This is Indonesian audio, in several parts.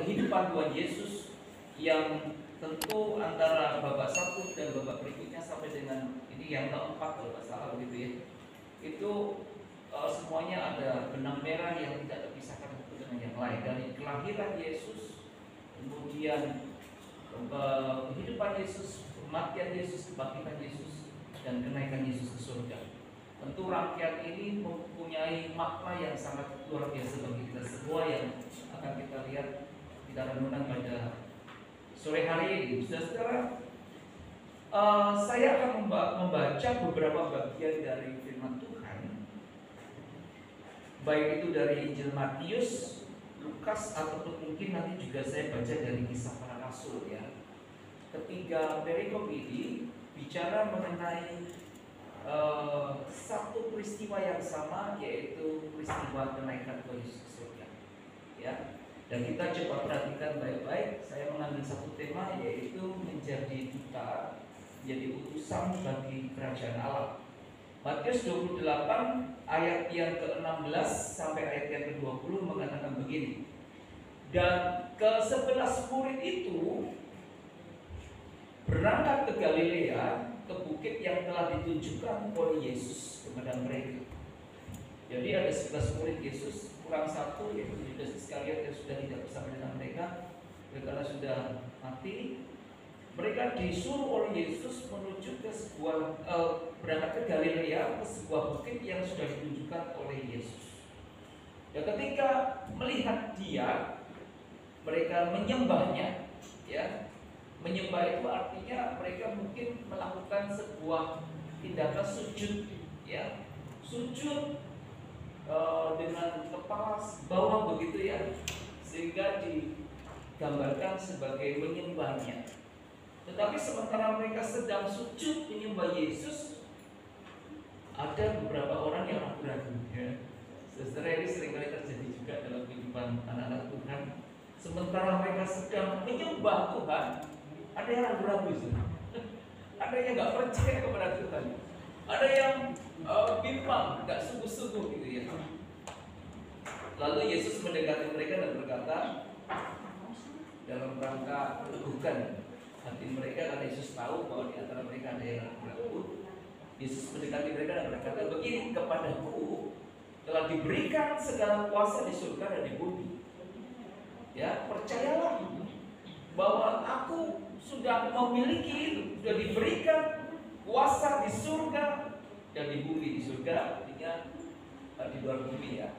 kehidupan Tuhan Yesus yang tentu antara babak 1 dan babak berikutnya sampai dengan ini yang keempat kalau nggak salah begitu ya, itu semuanya ada benang merah yang tidak terpisahkan satu dengan yang lain, dari kelahiran Yesus, kemudian kehidupan Yesus, kematian Yesus, kebangkitan Yesus, dan kenaikan Yesus ke surga. Tentu rangkaian ini mempunyai makna yang sangat luar biasa bagi kita semua yang akan kita lihat, kita renungkan pada sore hari ini. Saudara, saya akan membaca beberapa bagian dari firman Tuhan, baik itu dari Injil Matius, Lukas, ataupun mungkin nanti juga saya baca dari Kisah Para Rasul ya. Ketiga perikop ini bicara mengenai satu peristiwa yang sama, yaitu peristiwa kenaikan Tuhan Yesus ke surga ya. Dan kita coba perhatikan baik-baik. Saya mengambil satu tema, yaitu menjadi duta, menjadi utusan bagi kerajaan Allah. Matius 28 ayat yang ke-16 sampai ayat yang ke-20 mengatakan begini. Dan ke-11 murid itu berangkat ke Galilea, ke bukit yang telah ditunjukkan oleh Yesus kepada mereka. Jadi ada 11 murid Yesus, kurang satu, yaitu Yudas Iskariot yang sudah tidak bersama dengan mereka karena sudah mati. Mereka disuruh oleh Yesus menuju ke sebuah berangkat ke Galilea, ke sebuah bukit yang sudah ditunjukkan oleh Yesus. Dan ketika melihat dia, mereka menyembahnya ya. Menyembah itu artinya mereka mungkin melakukan sebuah tindakan sujud ya, sujud dengan kepala bawah begitu ya, sehingga digambarkan sebagai menyembahnya. Tetapi sementara mereka sedang sujud menyembah Yesus, ada beberapa orang yang ragu-ragu ya. Saudara, ini seringkali terjadi juga dalam kehidupan anak-anak Tuhan. Sementara mereka sedang menyembah Tuhan, ada yang ragu-ragu, ada yang nggak percaya kepada Tuhan, ada yang bimbang, nggak sungguh-sungguh gitu ya. Lalu Yesus mendekati mereka dan berkata dalam rangka meneguhkan hati mereka, karena Yesus tahu bahwa di antara mereka ada yang ragu. Yesus mendekati mereka dan berkata begini, kepadaku telah diberikan segala kuasa di surga dan di bumi. Ya, percayalah bahwa aku sudah memiliki itu, sudah diberikan kuasa di surga dan di bumi. Di surga artinya di luar bumi ya,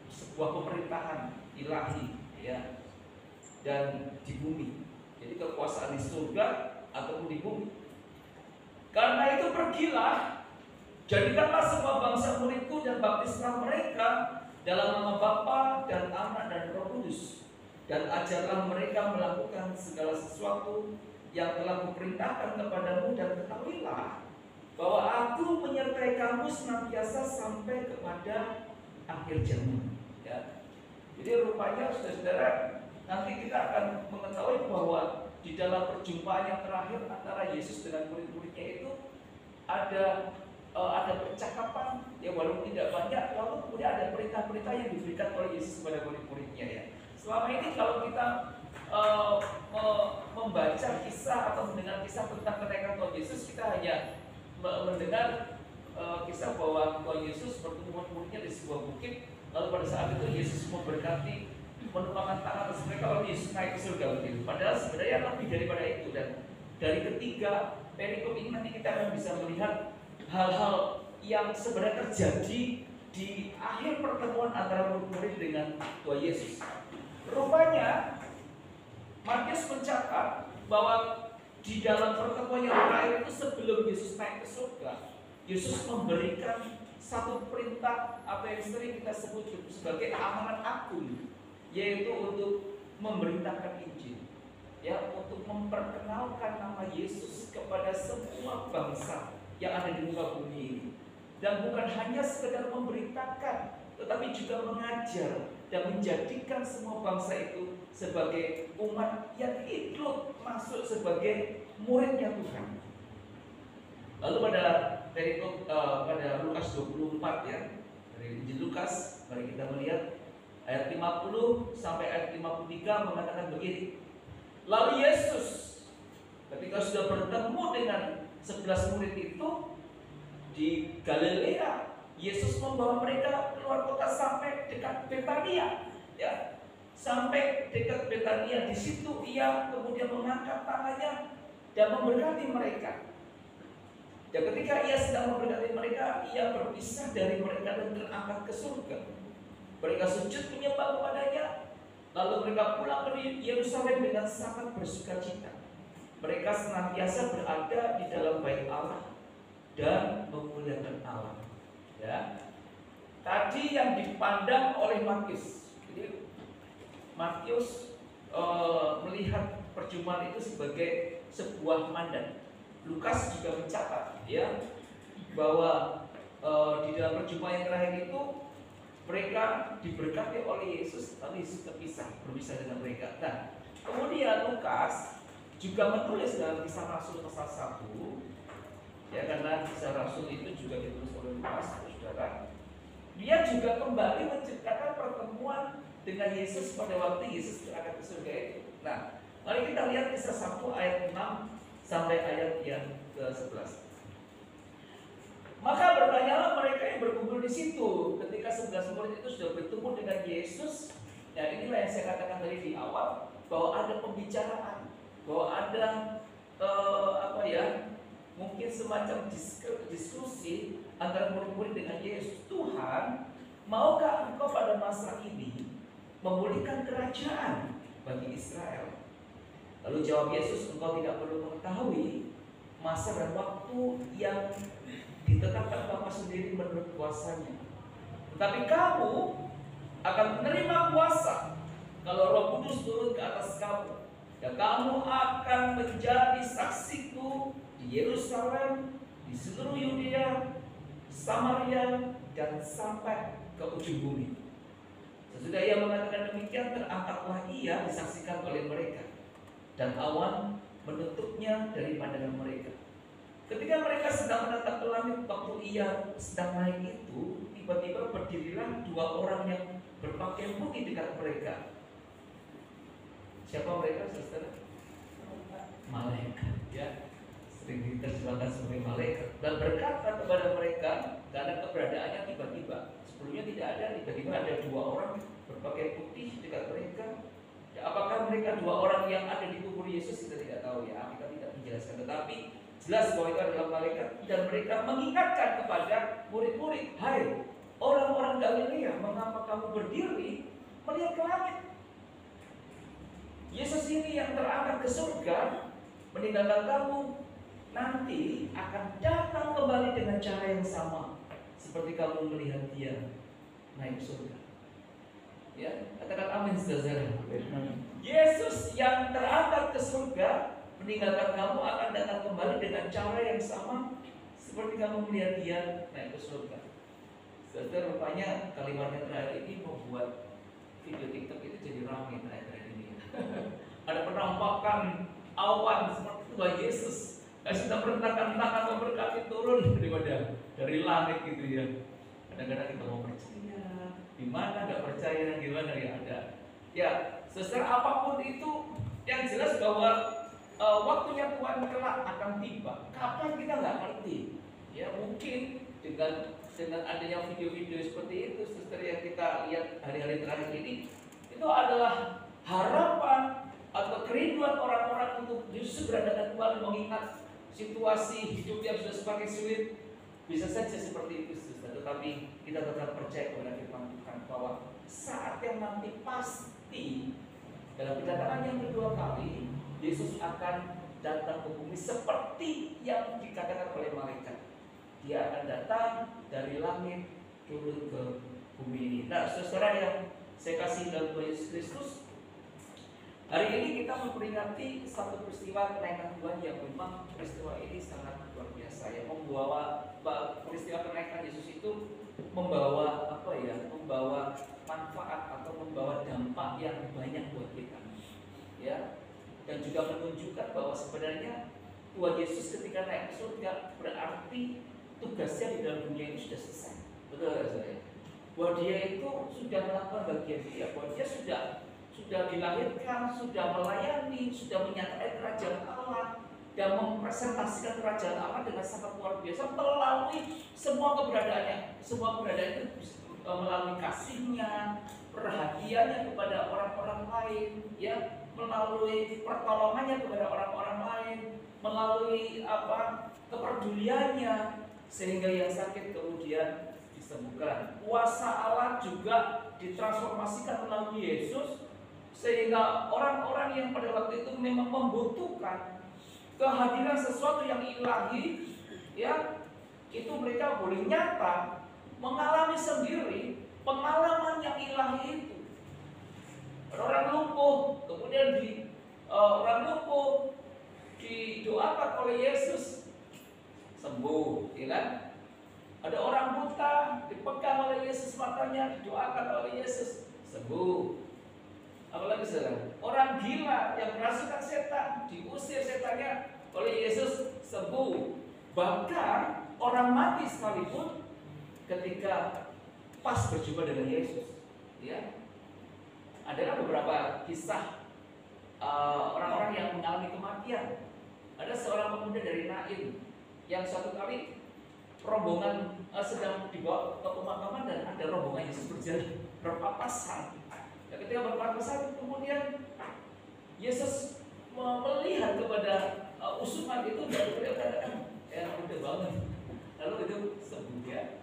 sebuah pemerintahan ilahi ya, dan di bumi. Jadi kekuasaan di surga ataupun di bumi. Karena itu pergilah, jadikanlah semua bangsa muridku dan baptislah mereka dalam nama Bapa dan Anak dan Roh Kudus, dan ajarlah mereka melakukan segala sesuatu yang telah kuperintahkan kepadamu, dan ketahuilah bahwa aku menyertai kamu senantiasa sampai kepada akhir zaman ya. Jadi rupanya saudara, nanti kita akan mengetahui bahwa di dalam perjumpaan yang terakhir antara Yesus dengan murid-muridnya itu ada percakapan ya, walaupun tidak banyak, lalu kemudian ada perintah-perintah yang diberikan oleh Yesus kepada murid-muridnya ya. Selama ini kalau kita membaca kisah atau mendengar kisah tentang kenaikan Tuhan Yesus, kita hanya mendengar kisah bahwa Tuhan Yesus bertemu murid-muridnya di sebuah bukit, lalu pada saat itu Yesus memberkati, menumpangkan tangan atas mereka, lalu Yesus naik ke surga begitu. Padahal sebenarnya lebih daripada itu. Dan dari ketiga perikop ini nanti kita akan bisa melihat hal-hal yang sebenarnya terjadi di akhir pertemuan antara murid-murid dengan Tuhan Yesus. Rupanya Matius mencatat bahwa di dalam pertemuan yang terakhir itu, sebelum Yesus naik ke surga, Yesus memberikan satu perintah, apa yang sering kita sebut sebagai amanat agung, yaitu untuk memberitakan Injil ya, untuk memperkenalkan nama Yesus kepada semua bangsa yang ada di muka bumi ini. Dan bukan hanya sekedar memberitakan, tetapi juga mengajar dan menjadikan semua bangsa itu sebagai umat yang ikut masuk sebagai muridnya Tuhan. Lalu pada Lukas 24 ya, dari Injil Lukas, mari kita melihat Ayat 50 sampai ayat 53 mengatakan begini. Lalu Yesus ketika sudah bertemu dengan 11 murid itu di Galilea, Yesus membawa mereka keluar kota sampai dekat Betania, ya. Sampai dekat Betania, di situ ia kemudian mengangkat tangannya dan memberkati mereka. Dan ketika ia sedang memberkati mereka, ia berpisah dari mereka dan terangkat ke surga. Mereka sujud menyembah kepadanya, lalu mereka pulang ke Yerusalem dengan sangat bersukacita. Mereka senantiasa berada di dalam bait Allah dan memuliakan Allah. Ya. Tadi yang dipandang oleh Matius. Jadi Matius melihat perjumpaan itu sebagai sebuah mandat. Lukas juga mencatat, ya, bahwa di dalam perjumpaan yang terakhir itu mereka diberkati oleh Yesus, tapi Yesus berpisah dengan mereka. Nah, kemudian Lukas juga menulis dalam Kisah Rasul pasal 1, ya, karena Kisah Rasul itu juga ditulis oleh Lukas, saudara. Dia juga kembali menceritakan pertemuan dengan Yesus pada waktu Yesus berangkat ke surga itu. Nah, mari kita lihat Kisah 1 ayat 6 sampai ayat yang ke-11. Maka bertanyalah mereka yang berkumpul di situ ketika 11 murid itu sudah bertemu dengan Yesus. Ya, inilah yang saya katakan tadi di awal, bahwa ada pembicaraan, bahwa ada mungkin semacam diskusi antara murid-murid dengan Yesus. Tuhan, maukah Engkau pada masa ini memulihkan kerajaan bagi Israel? Lalu jawab Yesus, engkau tidak perlu mengetahui masa dan waktu yang ditetapkan Bapa sendiri menurut kuasanya. Tetapi kamu akan menerima kuasa kalau Roh Kudus turun ke atas kamu. Dan kamu akan menjadi saksiku di Yerusalem, di seluruh Yudea, Samaria, dan sampai ke ujung bumi. Sesudah ia mengatakan demikian, terangkatlah ia disaksikan oleh mereka, dan awan menutupnya dari pandangan mereka. Ketika mereka sedang menatap ke langit waktu ia sedang naik itu, tiba-tiba berdirilah 2 orang yang berpakaian putih dekat mereka. Siapa mereka, saudara? Malaikat, ya, sering diterjemahkan sebagai malaikat. Dan berkata kepada mereka, karena keberadaannya tiba-tiba, sebelumnya tidak ada, tiba-tiba ada 2 orang berpakaian putih dekat mereka. Ya, apakah mereka 2 orang yang ada di kubur Yesus? Kita tidak tahu, ya, kita tidak menjelaskan. Tetapi jelas bahwa itu adalah malaikat. Dan mereka mengingatkan kepada murid-murid, hai orang-orang Galilea, mengapa kamu berdiri melihat ke langit? Yesus ini yang terangkat ke surga meninggalkan kamu, nanti akan datang kembali dengan cara yang sama seperti kamu melihat dia naik ke surga. Ya, katakan amin, saudara. Yesus yang terangkat ke surga meninggalkan kamu akan datang kembali dengan cara yang sama seperti kamu melihat dia naik ke surga. Saudara, rupanya kalimat yang terakhir ini membuat video TikTok itu jadi ramai terakhir ini. Ada penampakan awan seperti Tuhan Yesus yang sedang berentah-entah memberkati turun dari langit gitu ya. Kadang-kadang kita mau percaya, gimana nggak percaya, gimana ya ada. Ya, sesuai apapun itu, yang jelas bahwa waktunya Tuhan kelak akan tiba. Kapan kita nggak ngerti. Ya, mungkin dengan adanya video-video seperti itu, sesuai yang kita lihat hari-hari terakhir ini, itu adalah harapan atau kerinduan orang-orang untuk justru berada Tuhan, mengingat situasi hidup yang sudah semakin sulit. Bisa saja seperti itu, tetapi kita tetap percaya kepada firman Tuhan bahwa saat yang nanti pasti dalam kedatangan yang kedua kali Yesus akan datang ke bumi seperti yang dikatakan oleh malaikat. Dia akan datang dari langit turun ke bumi ini. Nah, saudara yang saya kasih dalam Tuhan Yesus Kristus, hari ini kita memperingati satu peristiwa kenaikan Tuhan yang memang peristiwa ini sangat luar biasa, yang membawa peristiwa kenaikan Yesus itu membawa membawa manfaat atau membawa dampak yang banyak buat kita, ya, dan juga menunjukkan bahwa sebenarnya Tuhan Yesus ketika naik ke surga berarti tugasnya di dalam dunia ini sudah selesai, betul ya saudara? bahwa dia itu sudah melakukan bagian dia, bahwa dia sudah dilahirkan, sudah melayani, sudah menyatakan kerajaan Allah dan mempresentasikan kerajaan Allah dengan sangat luar biasa melalui semua keberadaannya. Semua keberadaan itu melalui kasihnya, perhatiannya kepada orang-orang lain, ya, melalui pertolongannya kepada orang-orang lain, melalui kepeduliannya, sehingga yang sakit kemudian disembuhkan. Kuasa Allah juga ditransformasikan melalui Yesus, sehingga orang-orang yang pada waktu itu memang membutuhkan kehadiran sesuatu yang ilahi, ya, itu mereka boleh nyata mengalami sendiri pengalaman yang ilahi itu. Orang lumpuh, kemudian orang lumpuh didoakan oleh Yesus sembuh, ya kan? Ada orang buta dipegang oleh Yesus matanya, didoakan oleh Yesus sembuh. Apalagi saudara, orang gila yang merasukan setan, diusir setannya oleh Yesus sembuh. Bahkan orang mati sekalipun ketika pas berjumpa dengan Yesus, ya, adalah beberapa kisah orang-orang yang mengalami kematian. Ada seorang pemuda dari Nain yang suatu kali rombongan sedang dibawa ke pemakaman dan ada rombongan Yesus berjalan berpapasan. Dan ketika berpapasan kemudian Yesus melihat kepada usungan itu dan berkata, udah bangun. Lalu itu sembuh dia.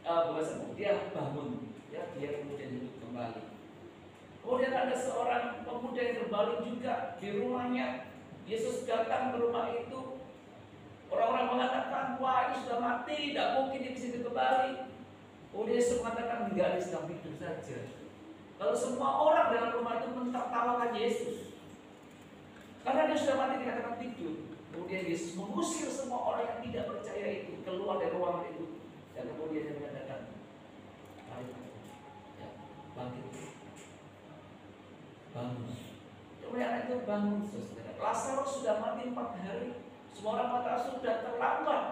Bukan sembuh, dia bangun, ya, dia kemudian hidup kembali. Kemudian ada seorang pemuda yang berbalik juga di rumahnya. Yesus datang ke rumah itu. Orang-orang mengatakan, wah ini sudah mati, tidak mungkin dia bisa hidup kembali. Kemudian Yesus mengatakan, enggak, dia sedang tidur saja. Kalau semua orang dalam rumah itu mentertawakan Yesus, karena dia sudah mati dikatakan tidur. Kemudian Yesus mengusir semua orang yang tidak percaya itu keluar dari ruangan itu. Dan kemudian dia mengatakan, ayo, ya, bangkit, bangun. Kemudian anak itu bangun, saudara. Lazarus sudah mati 4 hari. Semua orang mengatakan sudah terlambat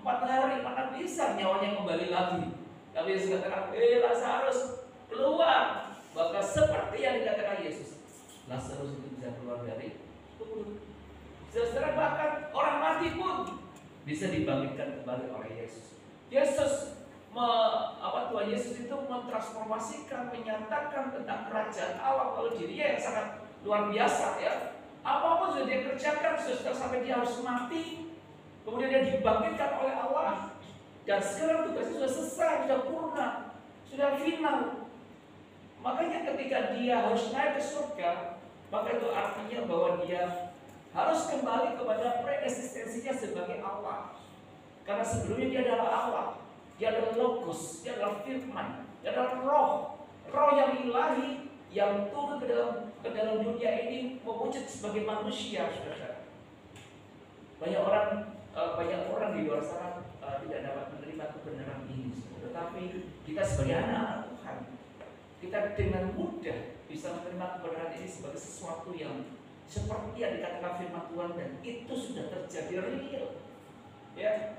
4 hari, mana bisa nyawanya kembali lagi. Tapi Yesus katakan, Lazarus keluar. Maka seperti yang dikatakan Yesus, Lazarus itu bisa keluar dari kubur. Saudara, bahkan orang mati pun bisa dibangkitkan kembali oleh Yesus. Tuhan Yesus itu mentransformasikan, menyatakan tentang kerajaan Allah melalui dirinya yang sangat luar biasa, ya. Apapun sudah dia kerjakan, sudah sampai dia harus mati, kemudian dia dibangkitkan oleh Allah, dan sekarang tugasnya sudah selesai, sudah purna, sudah final. Makanya ketika dia harus naik ke surga, maka itu artinya bahwa dia harus kembali kepada preeksistensinya sebagai Allah. Karena sebelumnya dia adalah Allah, dia adalah Logos, dia adalah Firman, dia adalah Roh yang ilahi yang turun ke dalam dunia ini mewujud sebagai manusia, saudara. Banyak orang di luar sana tidak dapat menerima kebenaran ini, tetapi kita sebagai anak Tuhan, kita dengan mudah bisa menerima kebenaran ini sebagai sesuatu yang seperti yang dikatakan firman Tuhan, dan itu sudah terjadi real, ya.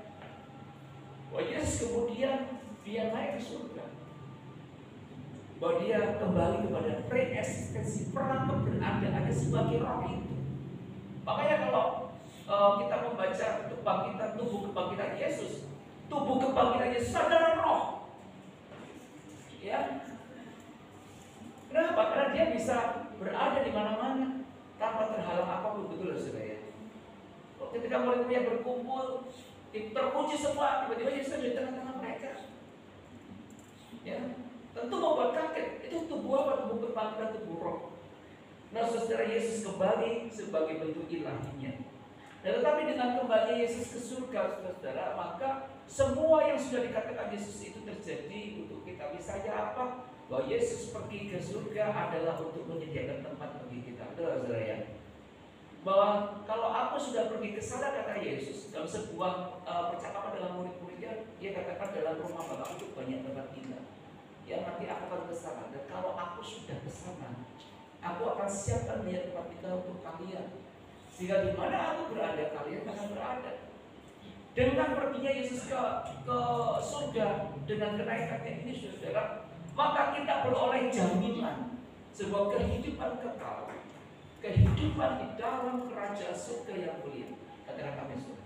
Yesus kemudian dia naik ke surga, bahwa dia kembali kepada preeksistensi peran keberadaannya sebagai Roh itu. Makanya kalau kita membaca tubuh kebangkitan Yesus, tubuh kebangkitan Yesus adalah Roh, ya. Kenapa? Karena dia bisa berada di mana-mana tanpa terhalang apapun, betul saudara, ya. Ketika murid-murid berkumpul, terpuji semua, tiba-tiba Yesus di tengah-tengah mereka, ya. Tentu membuat kaget. Itu tubuh apa? Tubuh kebangkitan, tubuh Roh. Nah, saudara, Yesus kembali sebagai bentuk ilahinya. Dan tetapi dengan kembali Yesus ke surga, saudara, maka semua yang sudah dikatakan Yesus itu terjadi untuk kita. Misalnya apa? Bahwa Yesus pergi ke surga adalah untuk menyediakan tempat bagi kita. Betul, saudara, ya? Bahwa kalau aku sudah pergi ke sana, kata Yesus dalam sebuah percakapan dalam murid-muridnya, dia katakan dalam rumah Bapa itu banyak tempat tinggal. Ya, nanti aku akan ke sana, dan kalau aku sudah ke sana, aku akan siapkan banyak tempat tinggal untuk kalian, sehingga di mana aku berada, kalian akan berada. Dengan perginya Yesus ke surga, dengan kenaikannya ini, saudara, maka kita beroleh jaminan sebuah kehidupan kekal, kehidupan di dalam kerajaan surga yang mulia. Katakan kami semua.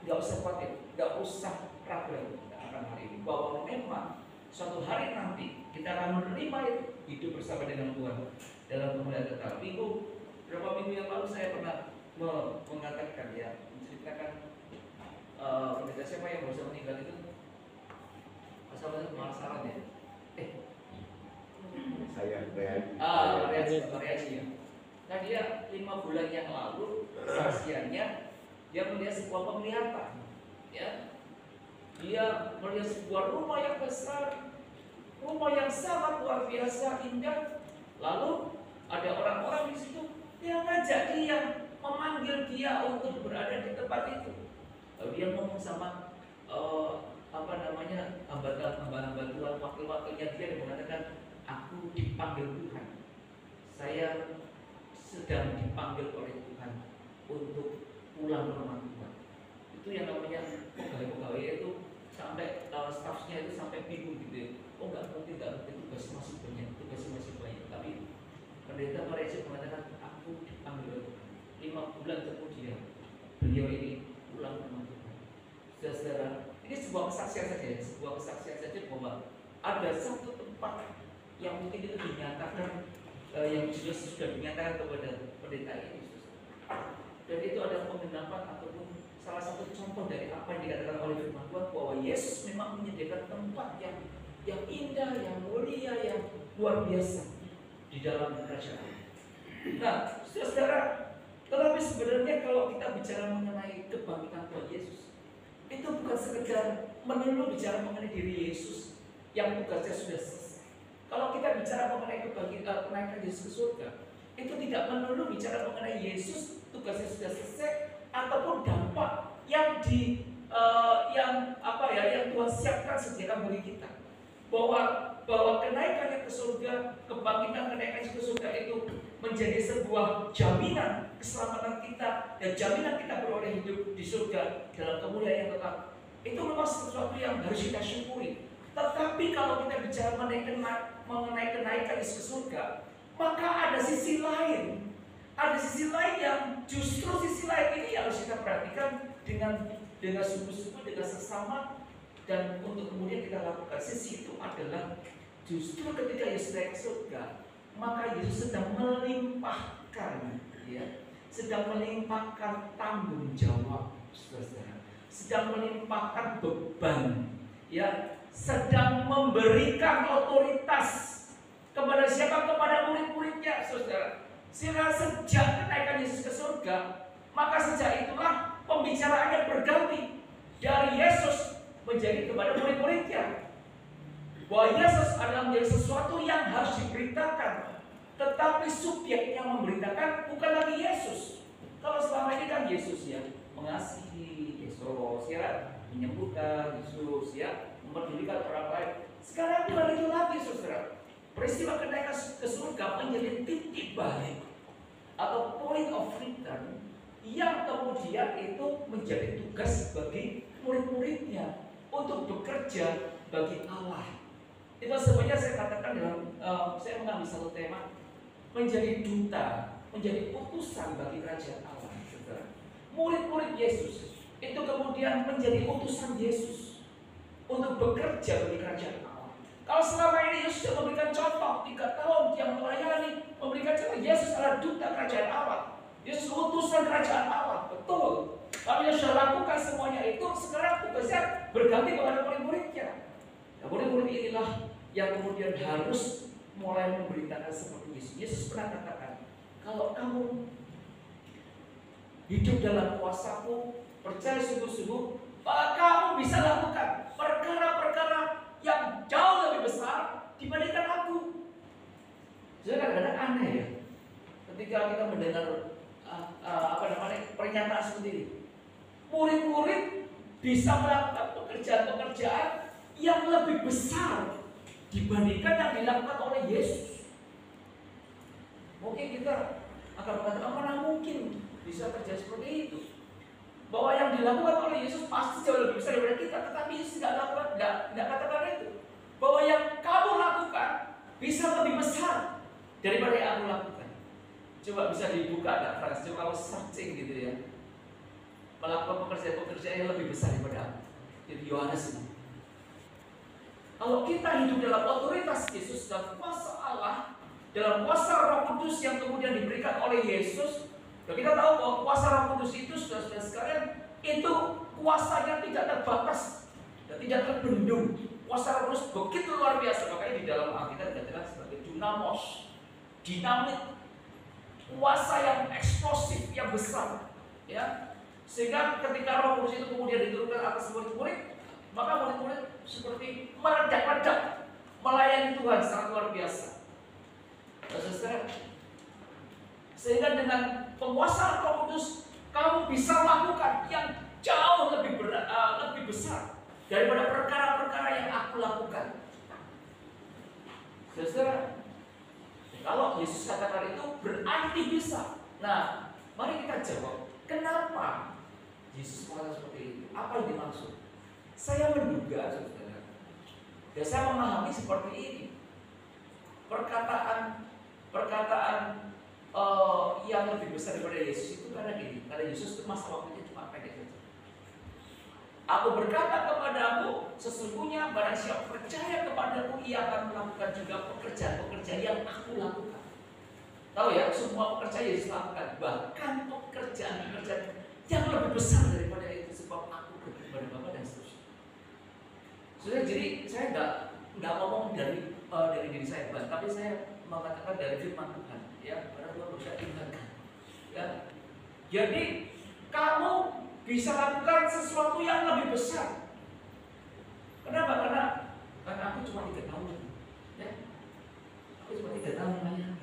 Gak usah khawatir, gak usah ragu akan hari ini, bahwa memang suatu hari nanti kita akan menerima itu, hidup bersama dengan Tuhan dalam kemuliaan kekal. Beberapa minggu yang lalu saya pernah mengatakan menceritakan pendeta siapa yang baru meninggal itu, asal pemasaran ya. Saya Reaksi ya. Nah dia 5 bulan yang lalu saksiannya dia melihat sebuah penglihatan, ya. Dia melihat sebuah rumah yang besar, rumah yang sangat luar biasa indah. Lalu ada orang-orang di situ yang ngajak dia, memanggil dia untuk berada di tempat itu. Lalu dia ngomong sama hamba-hamba Tuhan, wakil-wakilnya dia, dan mengatakan, aku dipanggil Tuhan. Saya sedang dipanggil oleh Tuhan untuk pulang ke rumah Tuhan. Itu yang namanya pegawai-pegawai itu sampai stafnya itu sampai bingung gitu ya. Oh nggak mungkin tugas masih banyak. Tapi pendeta Malaysia mengatakan, aku dipanggil oleh Tuhan. 5 bulan kemudian beliau ini pulang ke rumah Tuhan. Saudara, ini sebuah kesaksian saja bahwa ada satu tempat yang mungkin itu dinyatakan, yang sudah dinyatakan kepada pendeta ini, dan itu adalah penggenapan ataupun salah satu contoh dari apa yang dikatakan oleh firman Tuhan, bahwa Yesus memang menyediakan tempat yang indah, yang mulia, yang luar biasa di dalam kerajaan. Nah, saudara, tetapi sebenarnya kalau kita bicara mengenai kebangkitan Tuhan Yesus, itu bukan sekedar melulu bicara mengenai diri Yesus yang tugasnya sudah selesai. Kalau kita bicara mengenai kenaikan Yesus ke surga, itu tidak melulu bicara mengenai Yesus tugasnya sudah selesai ataupun dampak yang yang Tuhan siapkan sediakan bagi kita. Bahwa kenaikannya ke surga, kebangkitan kenaikan ke surga itu menjadi sebuah jaminan keselamatan kita dan jaminan kita beroleh hidup di surga dalam kemuliaan yang tetap. Itu memang sesuatu yang harus kita syukuri. Tetapi kalau kita bicara mengenai kenaikan ke surga, maka ada sisi lain. Ada sisi lain yang justru sisi lain ini harus kita perhatikan dengan sungguh-sungguh, dengan sesama, dan untuk kemudian kita lakukan. Sisi itu adalah justru ketika Yesus naik ke surga, maka Yesus sedang melimpahkan, sedang melimpahkan tanggung jawab, saudara, sedang melimpahkan beban, sedang memberikan otoritas kepada siapa? Kepada murid-muridnya, saudara. Sehingga sejak kenaikan Yesus ke surga, maka sejak itulah pembicaraannya berganti dari Yesus menjadi kepada murid-muridnya. Bahwa Yesus adalah menjadi sesuatu yang harus diberitakan, tetapi subjek yang memberitakan bukan lagi Yesus. Kalau selama ini kan Yesus mengasihi, Yesus menyembuhkan, Yesus mempedulikan orang lain. Sekarang bukan itu lagi, saudara. Peristiwa kenaikan ke surga menjadi titik balik atau point of return yang kemudian itu menjadi tugas bagi murid-muridnya untuk bekerja bagi Allah. Itu sebenarnya saya katakan dalam saya mengambil satu tema, menjadi duta, menjadi utusan bagi kerajaan Allah. Saudara, murid-murid Yesus itu kemudian menjadi utusan Yesus untuk bekerja bagi kerajaan Allah. Kalau selama ini Yesus sudah memberikan contoh 3 tahun yang melayani, memberikan contoh, Yesus adalah duta kerajaan Allah, Yesus utusan kerajaan Allah, betul. Kalau Yesus sudah lakukan semuanya itu, sekarang tugasnya berganti kepada murid-muridnya. Nah, murid-murid inilah yang kemudian harus mulai memberitakan seperti Yesus. Yesus pernah katakan, kalau kamu hidup dalam kuasaku, percaya sungguh-sungguh, maka kamu bisa lakukan perkara-perkara yang jauh lebih besar dibandingkan aku. Jadi kadang-kadang aneh ya, ketika kita mendengar pernyataan seperti ini. Murid-murid bisa melakukan pekerjaan-pekerjaan yang lebih besar dibandingkan yang dilakukan oleh Yesus. Mungkin kita akan mengatakan, mana mungkin bisa terjadi seperti itu? Bahwa yang dilakukan oleh Yesus pasti jauh lebih besar daripada kita, tetapi Yesus nggak katakan itu. bahwa yang kamu lakukan bisa lebih besar daripada yang aku lakukan. Coba bisa dibuka nggak, Frans? Coba kamu searching gitu ya, melakukan pekerjaan-pekerjaan yang lebih besar daripada aku. Jadi Yohanes ini. Kalau kita hidup dalam otoritas Yesus dan kuasa Allah, dalam kuasa Roh Kudus yang kemudian diberikan oleh Yesus, dan kita tahu bahwa kuasa Roh Kudus itu, saudara-saudara sekalian, itu kuasanya tidak terbatas dan tidak terbendung. Kuasa Roh Kudus begitu luar biasa, makanya di dalam Alkitab dikatakan sebagai dunamos, dinamit, kuasa yang eksplosif, yang besar, ya. Sehingga ketika Roh Kudus itu kemudian diturunkan atas murid-murid, maka murid-murid seperti meledak-ledak melayani Tuhan sangat luar biasa. Saudara, sehingga dengan penguasaan Roh Kudus kamu bisa lakukan yang jauh lebih berat, lebih besar daripada perkara-perkara yang aku lakukan. Saudara, kalau Yesus katakan itu berarti bisa. Nah, mari kita jawab, kenapa Yesus mengatakan seperti itu? Apa yang dimaksud? Saya menduga, saudara, dan saya memahami seperti ini. Perkataan yang lebih besar daripada Yesus itu karena gini, karena Yesus itu masa waktunya cuma pendek saja. Aku berkata kepadamu, sesungguhnya barang siapa percaya kepadaku, ia akan melakukan juga pekerjaan-pekerjaan yang aku lakukan. Tahu ya, semua pekerjaan Yesus lakukan, bahkan pekerjaan-pekerjaan yang lebih besar daripada itu, sebab aku kepada Bapa dan seterusnya. Jadi saya nggak ngomong dari diri saya, tapi saya mengatakan dari firman Tuhan, ya, karena Tuhan bisa ingatkan, ya. Jadi kamu bisa lakukan sesuatu yang lebih besar. Kenapa? Karena aku cuma 3 tahun, ya. Aku cuma 3 tahun banyak.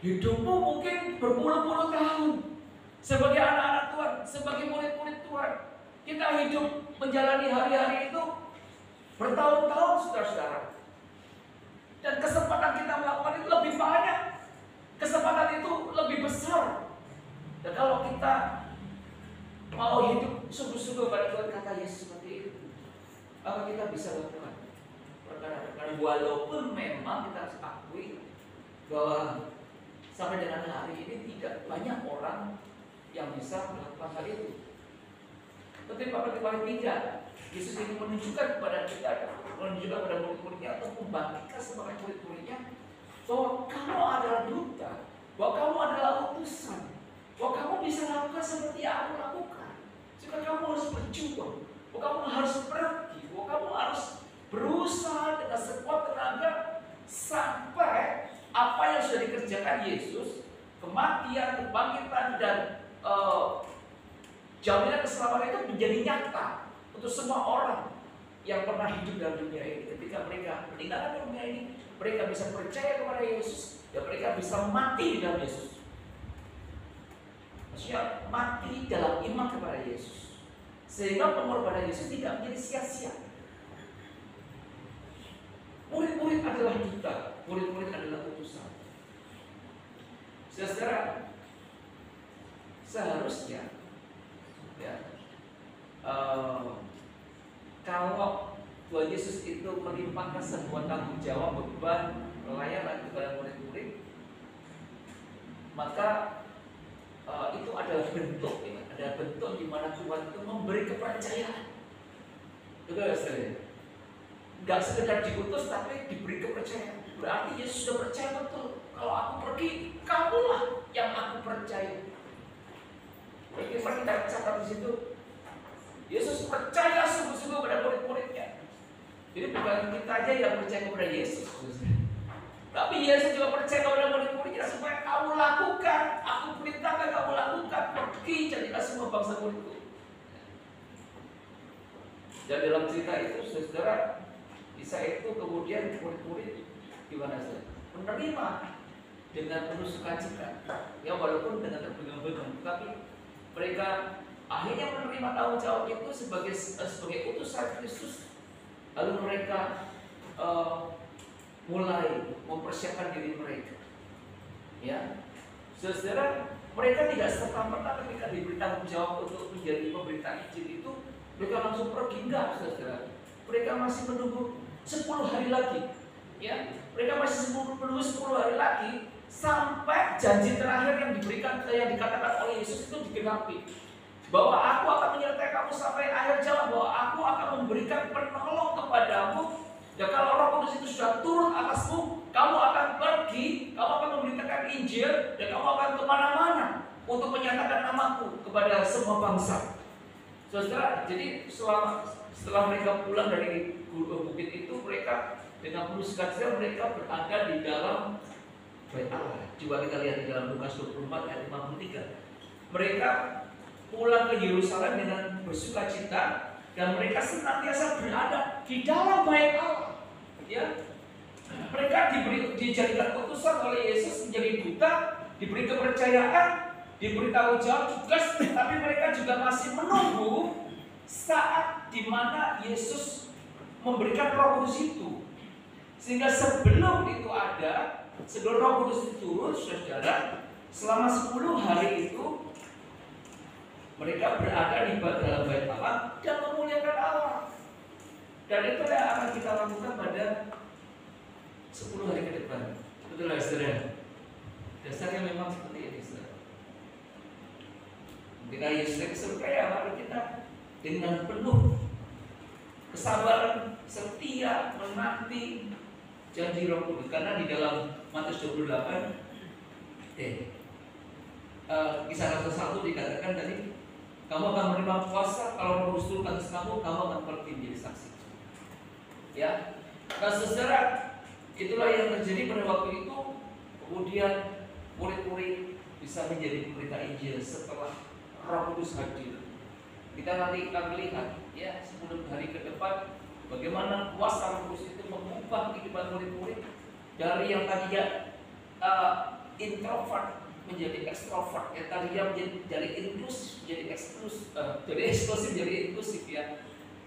Hidupmu mungkin berpuluh-puluh tahun sebagai anak-anak Tuhan, sebagai murid-murid Tuhan. Kita hidup menjalani hari-hari itu bertahun-tahun, saudara-saudara. Dan kesempatan kita melakukan itu lebih banyak. Kesempatan itu lebih besar. Dan kalau kita mau hidup sungguh-sungguh pada Tuhan, kata Yesus seperti itu, maka kita bisa lakukan perkara-perkara. Walaupun memang kita harus akui bahwa sampai dengan hari ini tidak banyak orang yang bisa melakukan hal itu. Tapi paling tidak Yesus ingin menunjukkan kepada kita, menunjukkan kepada murid-muridnya, atau membangkitkan sebagai murid-muridnya, bahwa kamu adalah duta, bahwa kamu adalah utusan, bahwa kamu bisa lakukan seperti yang aku lakukan. Jika kamu harus berjuang, bahwa kamu harus pergi, bahwa kamu harus berusaha dengan sekuat tenaga sampai apa yang sudah dikerjakan Yesus, kematian, kebangkitan, dan jaminan keselamatan itu menjadi nyata untuk semua orang yang pernah hidup dalam dunia ini. Ketika mereka meninggalkan dunia ini, mereka bisa percaya kepada Yesus dan mereka bisa mati di dalam Yesus. Maksudnya mati dalam iman kepada Yesus, sehingga pengorbanan Yesus tidak menjadi sia-sia. Murid-murid adalah duta, murid-murid adalah utusan. Saudara, seharusnya ya, kalau Tuhan Yesus itu melimpahkan sebuah tanggung jawab, beban pelayanan kepada murid-murid, maka itu adalah bentuk, ya, ada bentuk di mana Tuhan itu memberi kepercayaan. Betul ya, saudara? Gak sekedar diutus, tapi diberi kepercayaan. Berarti Yesus sudah percaya betul, kalau aku pergi, kamulah yang aku percaya. Jadi kita catat di situ, Yesus percaya sungguh-sungguh pada murid-muridnya. Jadi bukan kita aja yang percaya kepada Yesus, tapi Yesus juga percaya kepada murid-muridnya supaya kamu lakukan, aku perintahkan kamu lakukan, pergi jadilah semua bangsa muridku. Dan dalam cerita itu, saudara, Isa itu kemudian murid-murid gimana saja? Menerima dengan penuh sukacita, ya walaupun dengan terbengong-bengong, tapi mereka akhirnya menerima tanggung jawab itu sebagai utusan Kristus. Lalu mereka mulai mempersiapkan diri mereka. Ya, saudara, mereka tidak serta-merta ketika diberi tanggung jawab untuk menjadi pemberita Injil itu mereka langsung pergi, enggak, saudara. Mereka masih menunggu 10 hari lagi. Ya, mereka masih menunggu 10 hari lagi sampai janji terakhir yang diberikan, yang dikatakan oleh Yesus itu digenapi. Bahwa aku akan menyertai kamu sampai akhir zaman, bahwa aku akan memberikan penolong kepadamu. Dan kalau Roh Kudus itu sudah turun atasmu, kamu akan pergi, kamu akan memberitakan Injil, dan kamu akan kemana-mana untuk menyatakan namaku kepada semua bangsa. Saudara, jadi setelah mereka pulang dari bukit itu, mereka dengan penuh sukacita mereka berada di dalam Bait Allah. Coba kita lihat di dalam Lukas 24 ayat 53. Mereka pulang ke Yerusalem dengan bersukacita dan mereka senantiasa berada di dalam Bait Allah. Ya, mereka dijadikan utusan oleh Yesus menjadi duta, diberi kepercayaan, diberi tanggung jawab tugas, tapi mereka juga masih menunggu saat di mana Yesus memberikan Roh Kudus itu. Sehingga sebelum itu ada, sebelum Roh Kudus itu turun, saudara, selama 10 hari itu mereka berada di dalam Bait Allah dan memuliakan Allah. Dan itu yang akan kita lakukan pada 10 hari ke depan. Betul lah, saudara. Dasarnya memang seperti ini, saudara. Ketika Yesus ke surga, ya mari kita dengan penuh kesabaran, setia menanti janji Roh Kudus. Karena di dalam Matius 28 Kisah Rasul 1 dikatakan tadi, kamu akan menerima kuasa kalau Roh Kudus turun atas kamu akan pergi menjadi saksi. Ya, nah saudara, itulah yang terjadi pada waktu itu. Kemudian murid-murid bisa menjadi pemberita Injil setelah Roh Kudus hadir. Kita nanti akan melihat ya 10 hari ke depan bagaimana kuasa Roh Kudus itu mengubah kehidupan murid-murid dari yang tadinya introvert menjadi ekstrovert, yang tadinya menjadi inklusif menjadi eksklusif, dari eksklusif menjadi inklusif ya.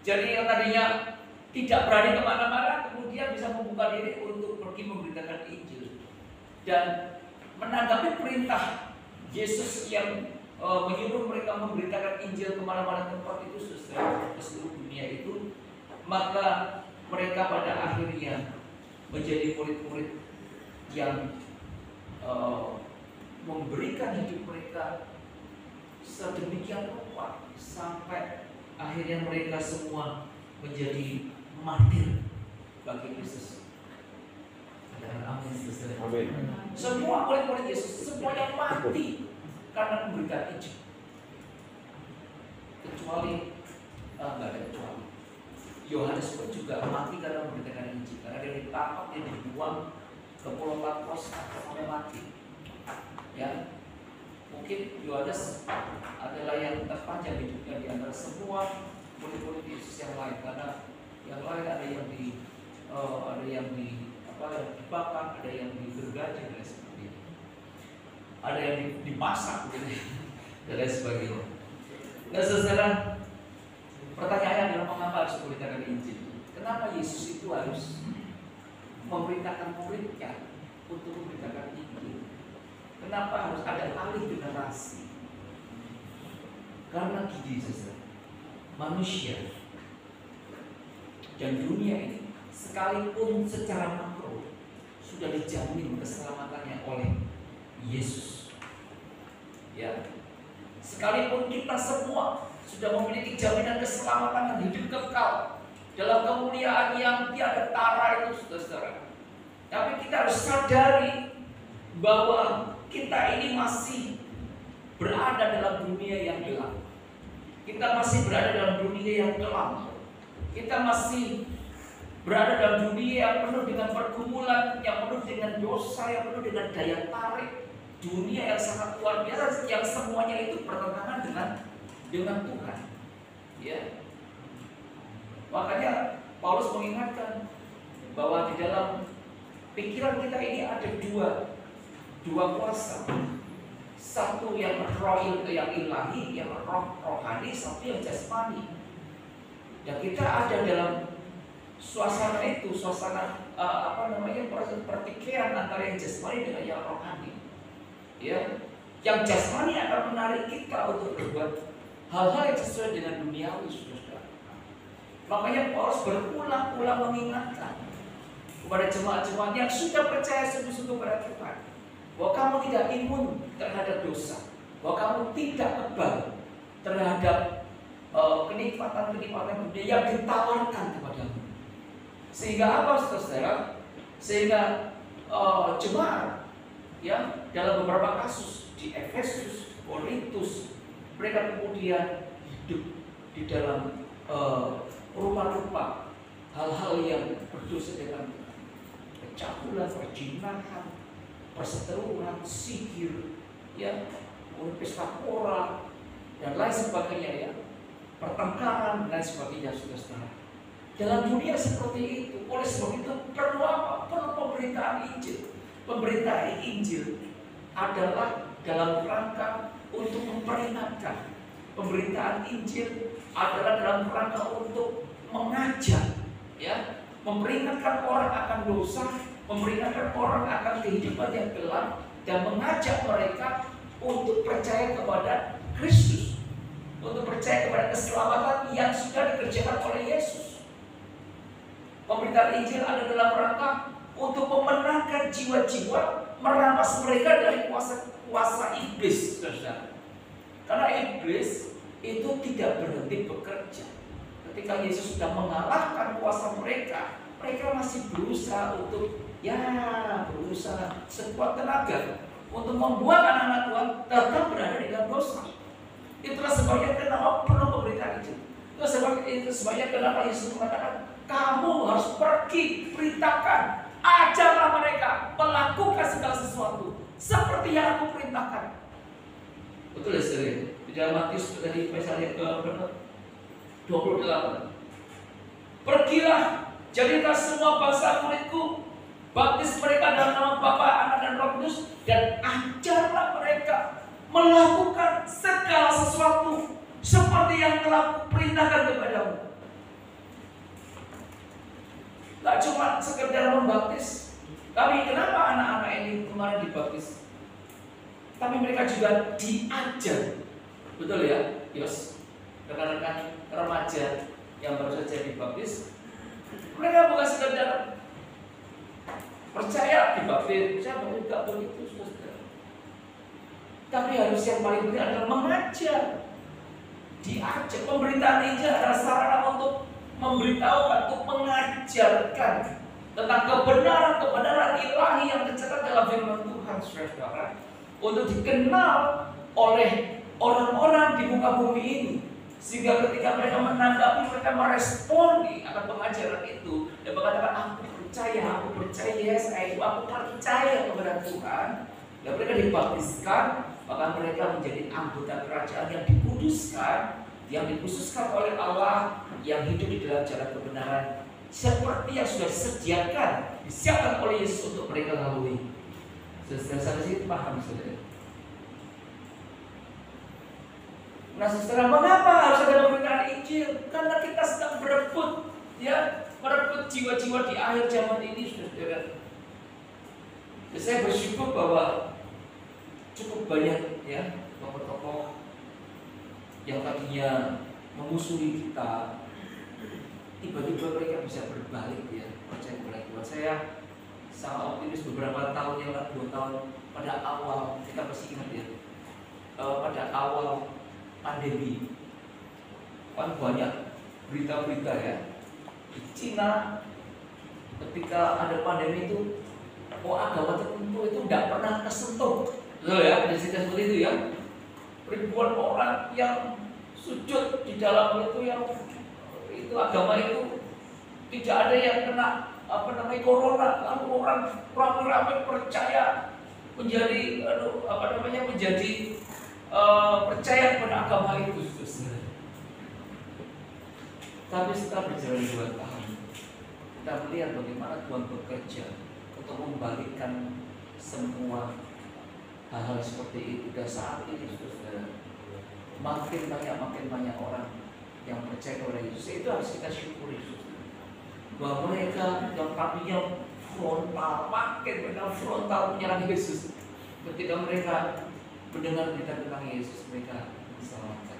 Jadi yang tadinya tidak berani kemana-mana kemudian bisa membuka diri untuk pergi memberitakan Injil dan menanggapi perintah Yesus yang menyuruh mereka memberitakan Injil kemana-mana tempat itu ke seluruh dunia itu. Maka mereka pada akhirnya menjadi murid-murid yang memberikan hidup mereka sedemikian rupa sampai akhirnya mereka semua menjadi martir bagi Yesus. Amin. Semua murid-murid Yesus semuanya mati karena memberikan Injil. Kecuali enggak ada kecuali Yohanes pun juga mati karena memberitakan Injil. Karena dia ditangkap, dia dibuang ke pulau Patmos sampai mati. Ya, mungkin Yohanes adalah yang terpanjang hidupnya di antara semua murid-murid Yesus yang lain, karena yang lain ada yang dibakar, ada yang digergaji dan lain sebagainya, ada yang dimasak gitu, dan lain sebagainya. Nah, saudara, pertanyaannya adalah mengapa harus memberitakan Injil? Kenapa Yesus itu harus memerintahkan muridnya untuk memberitakan Injil? Kenapa harus ada alih generasi? Karena gini, saudara, manusia dan dunia ini sekalipun secara makro sudah dijamin keselamatannya oleh Yesus. Ya, sekalipun kita semua sudah memiliki jaminan keselamatan dan hidup kekal dalam kemuliaan yang tiada tara itu, saudara. Tapi kita harus sadari bahwa kita ini masih berada dalam dunia yang gelap. Kita masih berada dalam dunia yang kelam. Kita masih berada dalam dunia yang penuh dengan pergumulan, yang penuh dengan dosa, yang penuh dengan daya tarik. Dunia yang sangat luar biasa, yang semuanya itu bertentangan dengan Tuhan. Ya. Makanya Paulus mengingatkan bahwa di dalam pikiran kita ini ada dua kuasa. Satu yang roh yang ilahi, yang rohani, satu yang jasmani. Dan kita ada dalam suasana itu, pertikaian antara yang jasmani dengan yang rohani. Ya, yang jasmani akan menarik kita untuk berbuat hal-hal yang sesuai dengan duniawi, saudara. Makanya Paulus berulang-ulang mengingatkan kepada jemaat-jemaat yang sudah percaya sungguh-sungguh pada Tuhan, bahwa kamu tidak imun terhadap dosa, bahwa kamu tidak kebal terhadap kenikmatan-kenikmatan dunia yang ditawarkan kepadamu. Sehingga apa, saudara? Sehingga jemaat ya dalam beberapa kasus di Efesus, Korintus, mereka kemudian hidup di dalam rumah-rumah hal-hal yang berdosa dengan percabulan, perjinahan, perseteruan, sihir, ya, pesta pora dan lain sebagainya, ya, pertengkaran dan lain sebagainya, saudara. Dalam dunia seperti itu, oleh sebab itu perlu apa? Perlu pemberitaan Injil. Pemberitaan Injil adalah dalam rangka untuk memperingatkan. Pemberitaan Injil adalah dalam rangka untuk mengajak, ya, memperingatkan orang akan dosa, memperingatkan orang akan kehidupan yang gelap, dan mengajak mereka untuk percaya kepada Kristus, untuk percaya kepada keselamatan yang sudah dikerjakan oleh Yesus. Pemberitaan Injil ada dalam rangka untuk memenangkan jiwa-jiwa, merampas mereka dari kuasa iblis, saudara. Karena iblis itu tidak berhenti bekerja. Ketika Yesus sudah mengalahkan kuasa mereka, mereka masih berusaha untuk berusaha sekuat tenaga untuk membuat anak-anak Tuhan tetap berada di dalam dosa. Itulah sebabnya kenapa perlu pemberitaan Injil. Itu sebabnya kenapa Yesus mengatakan, kamu harus pergi, beritakan, ajarlah mereka melakukan segala sesuatu seperti yang aku perintahkan. Betul ya, saudara? Di dalam Matius dari pasal yang ke-28. Pergilah, jadilah semua bangsa muridku, baptis mereka dalam nama Bapa, Anak dan Roh Kudus, dan ajarlah mereka melakukan segala sesuatu seperti yang telah kuperintahkan kepadamu. Tak cuma sekedar membaptis. Tapi kenapa anak-anak ini kemarin dibaptis? Tapi mereka juga diajar. Betul ya, Yos? Rekan-rekan remaja yang baru saja dibaptis, mereka bukan sekedar percaya dibaptis, saya tidak begitu, saudara. Tapi harus yang paling penting adalah mengajar, diajar. Pemberitaan Injil adalah sarana untuk memberitahukan, untuk mengajarkan tentang kebenaran ilahi yang tercatat dalam firman Tuhan, saudara, untuk dikenal oleh orang-orang di muka bumi ini, sehingga ketika mereka menanggapi, mereka meresponi akan pengajaran itu dan mengatakan, aku percaya Yesus, aku percaya kepada Tuhan, dan mereka dibaptiskan, maka mereka menjadi anggota kerajaan yang dikuduskan, yang dikhususkan oleh Allah, yang hidup di dalam jalan kebenaran seperti yang sudah disediakan, disiapkan oleh Yesus untuk mereka lalui. Sampai sini paham, saudara? Nah, saudara, mengapa harus ada pemberitaan Injil? Karena kita sedang berebut, ya, merebut jiwa-jiwa di akhir zaman ini, saudara. Saya bersyukur bahwa cukup banyak, ya, tokoh-tokoh yang tadinya memusuhi kita, tiba-tiba mereka bisa berbalik, ya, percaya kepada Tuhan. Saya sangat optimis. Beberapa tahun yang lalu, 2 tahun pada awal, kita pasti ingat, ya, pada awal pandemi, kan banyak berita-berita, ya, di Cina ketika ada pandemi itu, agama tertentu itu tidak pernah tersentuh, ya, ada cerita seperti itu, ya. Ribuan orang yang sujud di dalam itu, yang itu agama itu tidak ada yang kena corona, lalu orang ramai percaya menjadi percaya kepada agama itu. Tapi setelah berjalan 2 tahun, kita melihat bagaimana Tuhan bekerja untuk membalikkan semua hal-hal seperti itu. Dan saat ini, saudara, makin banyak orang yang percaya kepada Yesus. Itu harus kita syukuri, bahwa mereka yang tadinya frontal, makin mereka frontal menyerang Yesus. Ketika mereka mendengar berita tentang Yesus, mereka diselamatkan.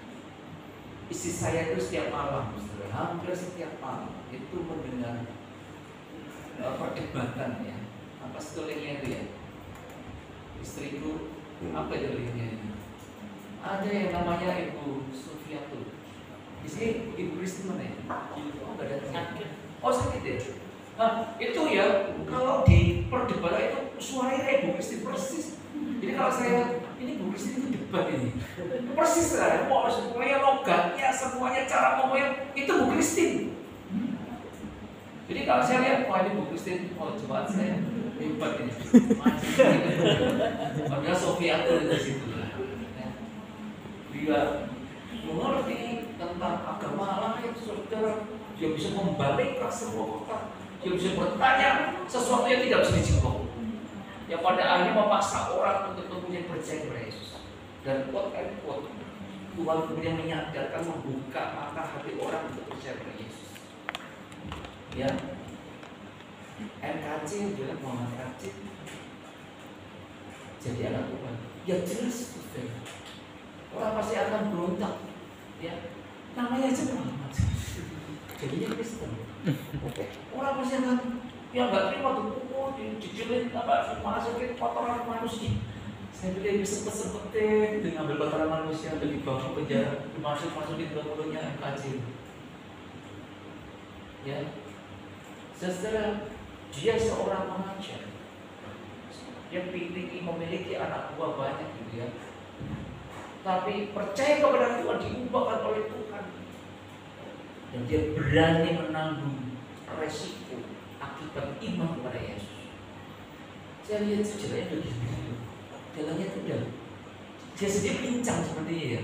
istri saya itu setiap malam, hampir setiap malam itu mendengar perdebatan ya, apa sebetulnya itu ya, istriku apa itu linknya ini? Ada yang namanya Ibu Sufiatul. Di sini Ibu Kristi mana ya? Oh, nggak ada sakit. Oh, sakit ya? Nah, itu ya, kalau di perdebatan itu suaranya kayak Ibu Kristi persis. Jadi kalau saya, ini Bu Kristi itu debat ini persis lah, semuanya logatnya, semuanya cara ngomongnya itu Bu Kristi. Jadi kalau saya lihat, wah ini Bu Kristi, oh coba saya hebat ini. Padahal Sofia itu di situ lah. Dia mengerti tentang agama lain, saudara. Dia bisa membalikkan semua kota. Dia bisa bertanya sesuatu yang tidak bisa dijawab. Yang pada akhirnya memaksa orang untuk kemudian percaya kepada Yesus. Dan quote Tuhan kemudian menyadarkan, membuka mata hati orang untuk percaya kepada Yesus. Ya, NKC juga Muhammad Kacik jadi anak Tuhan. Ya jelas sudah. Orang pasti akan berontak. Ya, namanya aja Muhammad. Jadinya Kristen. Orang pasti akan yang nggak terima tuh, dicicilin apa, masukin kotoran manusia. Saya bilang bisa sempet-sempetin dengan ambil kotoran manusia untuk dibawa ke penjara, masukin ke mulutnya MKJ. Ya, setelah dia seorang pengajar, dia ingin memiliki anak buah banyak gitu ya. Tapi percaya kepada Tuhan, diubahkan oleh Tuhan, dan dia berani menanggung resiko akibat iman kepada Yesus. Saya lihat sejarahnya begitu, jalannya udah, dia sendiri pincang seperti ya,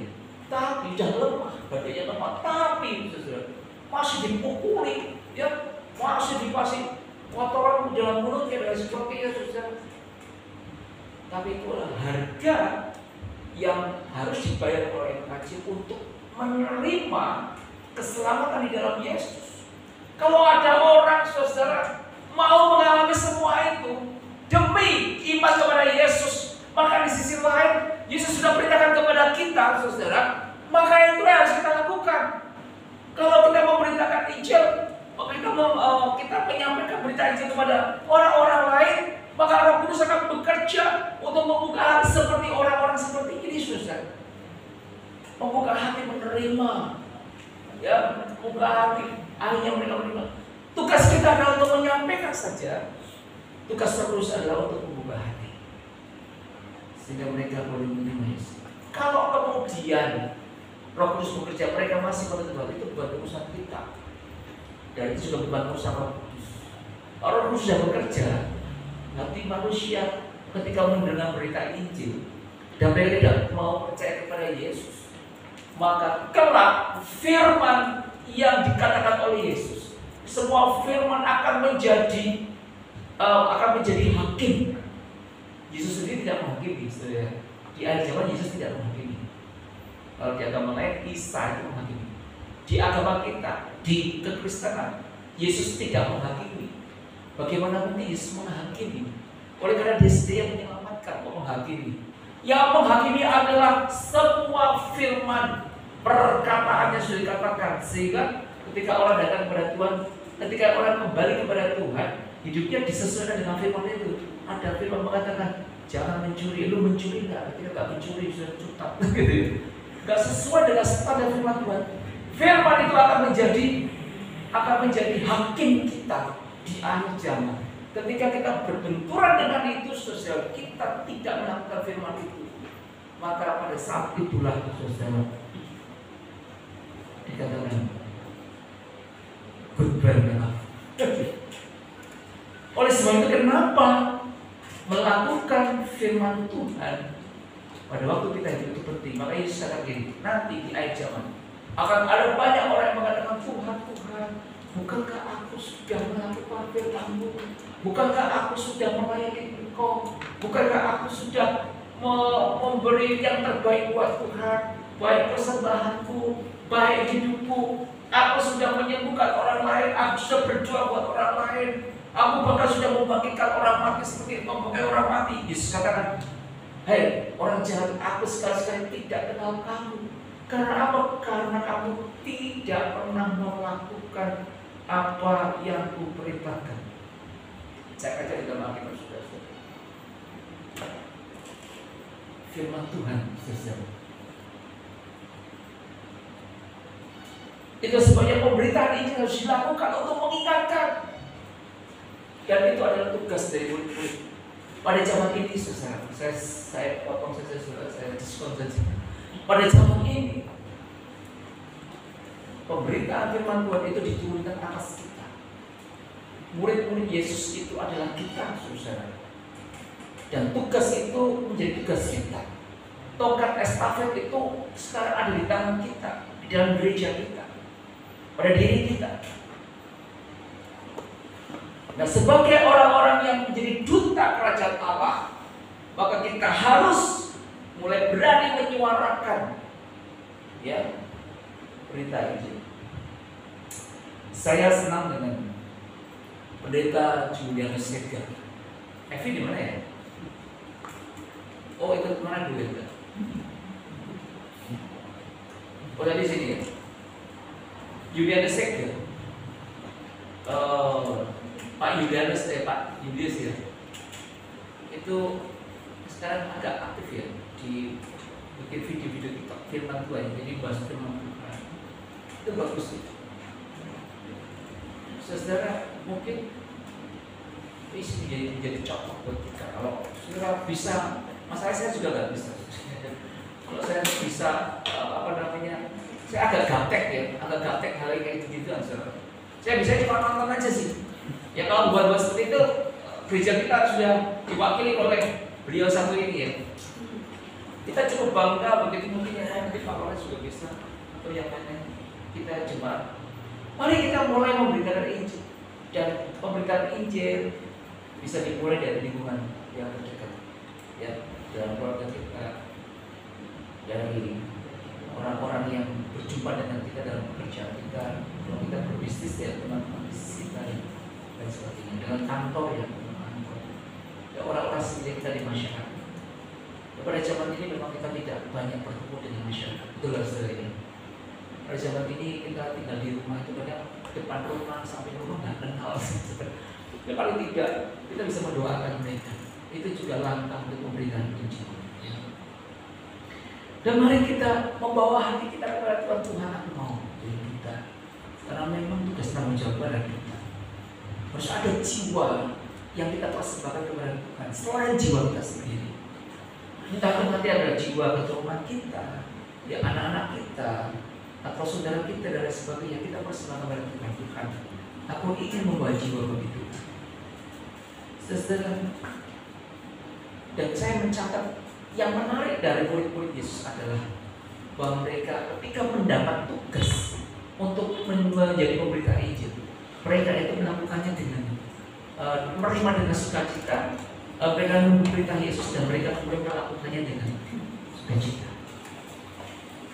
tapi sudah lemah, badannya lemah, tapi masih dipukuli, ya masih dikasih kotoran dalam mulutnya dan seperti Yesus. Tapi itulah harga yang harus dibayar oleh MKJ untuk menerima keselamatan di dalam Yesus. Kalau ada orang, saudara, mau mengalami semua itu demi iman kepada Yesus, maka di sisi lain Yesus sudah perintahkan kepada kita, saudara, maka itu yang harus kita lakukan. Kalau kita memberitakan Injil, kita menyampaikan berita Injil kepada orang-orang lain, maka Roh Kudus akan bekerja untuk membuka hati seperti orang-orang seperti ini, saudara. Membuka hati menerima, ya, membuka hati. Akhirnya mereka menerima. Tugas kita adalah untuk menyampaikan saja. Tugas Roh Kudus adalah untuk membuka hati, sehingga mereka boleh menerima Yesus. Kalau kemudian Roh Kudus bekerja, mereka masih menutup hati, itu bukan urusan kita. Dan itu juga bukan urusan Roh Kudus. Roh Kudus sudah bekerja. Hati manusia ketika mendengar berita Injil dan mereka tidak mau percaya kepada Yesus, maka kelak firman yang dikatakan oleh Yesus, semua firman akan menjadi hakim. Yesus sendiri tidak menghakimi, saudara. Di akhir zaman Yesus tidak menghakimi. Kalau di agama lain Isa itu menghakimi. Di agama kita, di kekristenan, Yesus tidak menghakimi. Bagaimana mungkin Yesus menghakimi? Oleh karena Dia sendiri yang menyelamatkan, menghakimi. Yang menghakimi adalah semua firman, perkataannya sudah dikatakan, sehingga ketika orang datang kepada Tuhan, ketika orang kembali kepada Tuhan, hidupnya disesuaikan dengan firman itu. Ada firman mengatakan, jangan mencuri. Lu mencuri nggak? Ketika nggak mencuri sudah cutak, gitu. Nggak sesuai dengan standar firman Tuhan. Firman itu akan menjadi hakim kita di akhir zaman. Ketika kita berbenturan dengan itu, saudara, kita tidak melakukan firman itu, maka pada saat itulah, saudara, dikatakan goodbye. Oleh sebab itu, kenapa melakukan firman Tuhan pada waktu kita hidup itu penting? Maka Yesus katakan gini, nanti di akhir zaman akan ada banyak orang yang mengatakan, Tuhan, Tuhan, bukankah aku sudah melakukan firman-Mu? Bukankah aku sudah melayani Engkau? Bukankah aku sudah memberi yang terbaik buat Tuhan? Baik persembahanku, baik hidupku. Aku sudah menyembuhkan orang lain. Aku sudah berjuang buat orang lain. Aku bahkan sudah membangkitkan orang mati seperti membukai orang mati. Yesus katakan, hei orang jahat, aku sekali-sekali tidak kenal kamu. Karena apa? Karena kamu tidak pernah melakukan apa yang kuperintahkan. Saya baca di dalam Alkitab, saudara-saudara. Firman Tuhan, saudara. Itu sebabnya pemberitaan ini harus dilakukan untuk mengingatkan. Dan itu adalah tugas dari murid-murid. Pada zaman ini, saudara, saya potong saja, saudara, saya diskon saja. Pada zaman ini, pemberitaan firman Tuhan itu diturunkan atas kita. Murid-murid Yesus itu adalah kita, saudara. Dan tugas itu menjadi tugas kita. Tongkat estafet itu sekarang ada di tangan kita, di dalam gereja kita, pada diri kita. Nah, sebagai orang-orang yang menjadi duta kerajaan Allah, maka kita harus mulai berani menyuarakan, ya, berita Injil. Saya senang dengan Pendeta Julianus Edgar. Evi di mana ya? Oh, ikut mana dulu ya? Oh, tadi sini ya. Julianus Edgar. Pak Julianus, Pak Julius ya. Itu sekarang agak aktif ya di bikin video-video TikTok firman Tuhan, jadi bahas firman Tuhan. Itu bagus sih. Saudara, mungkin ini menjadi contoh buat kita. Kalau saudara bisa, masalah saya juga nggak bisa. Kalau saya bisa saya agak gaptek ya, hal yang kayak gitu saudara. Saya bisa cuma nonton aja sih. Ya kalau buat seperti itu, gereja kita sudah diwakili oleh beliau satu ini ya. Kita cukup bangga begitu, mungkin yang nanti Pak Lores juga bisa, atau yang lainnya kita jemaat. Mari kita mulai memberitakan Injil, dan pemberitaan Injil bisa dimulai dari lingkungan yang terdekat, ya, dalam keluarga kita, dari orang-orang yang berjumpa dengan kita dalam pekerjaan kita, kalau kita berbisnis ya teman-teman bisnis kita ya, dan sebagainya, dengan kantor ya, ya orang-orang seperti kita di masyarakat. Pada zaman ini memang kita tidak banyak bertemu dengan masyarakat, betul saudara ini. Pada zaman ini kita tinggal di rumah itu kadang depan rumah sampai rumah nggak kenal. Ya paling tidak kita bisa mendoakan mereka. Itu juga langkah untuk memberikan Injil. Ya. Dan mari kita membawa hati kita kepada Tuhan. Tuhan, aku mau dari kita. Karena memang tugas tanggung jawab dari kita. Harus ada jiwa yang kita persembahkan kepada Tuhan selain jiwa kita sendiri. Entah nanti ada jiwa keturunan kita, ya anak-anak kita, atau saudara kita dan sebagainya, kita persembahkan kepada Tuhan. Tuhan, aku ingin membawa jiwa begitu. Saudara, dan saya mencatat yang menarik dari murid-murid Yesus adalah bahwa mereka ketika mendapat tugas untuk menjadi pemberita Injil, mereka itu melakukannya dengan menerima dengan sukacita. Mereka memberitahu Yesus dan mereka kemudian melakukannya dengan sukacita.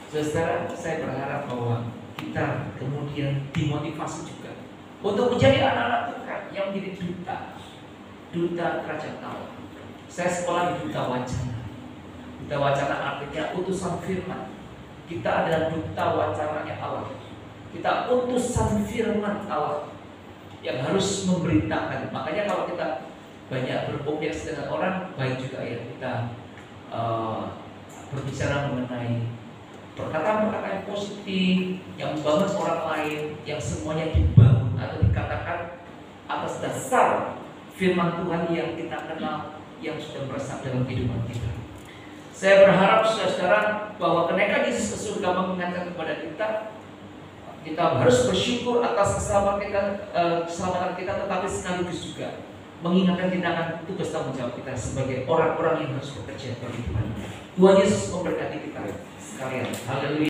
Saudara, saya berharap bahwa kita kemudian dimotivasi juga untuk menjadi anak-anak Tuhan yang menjadi duta kerajaan Allah. Saya sekolah di duta wacana. Duta wacana artinya utusan firman. Kita adalah duta wacananya Allah. Kita utusan firman Allah yang harus memberitakan. Makanya kalau kita banyak berkomunikasi dengan orang, baik juga ya kita berbicara mengenai perkataan-perkataan yang positif yang membangun orang lain, yang semuanya dibangun atau dikatakan atas dasar firman Tuhan yang kita kenal, yang sudah meresap dalam kehidupan kita. Saya berharap saudara bahwa kenaikan Yesus ke surga mengingatkan kepada kita harus bersyukur atas keselamatan kita, tetapi sekaligus juga mengingatkan kita akan tugas tanggung jawab kita sebagai orang-orang yang harus bekerja bagi Tuhan. Tuhan Yesus memberkati kita sekalian. Haleluya.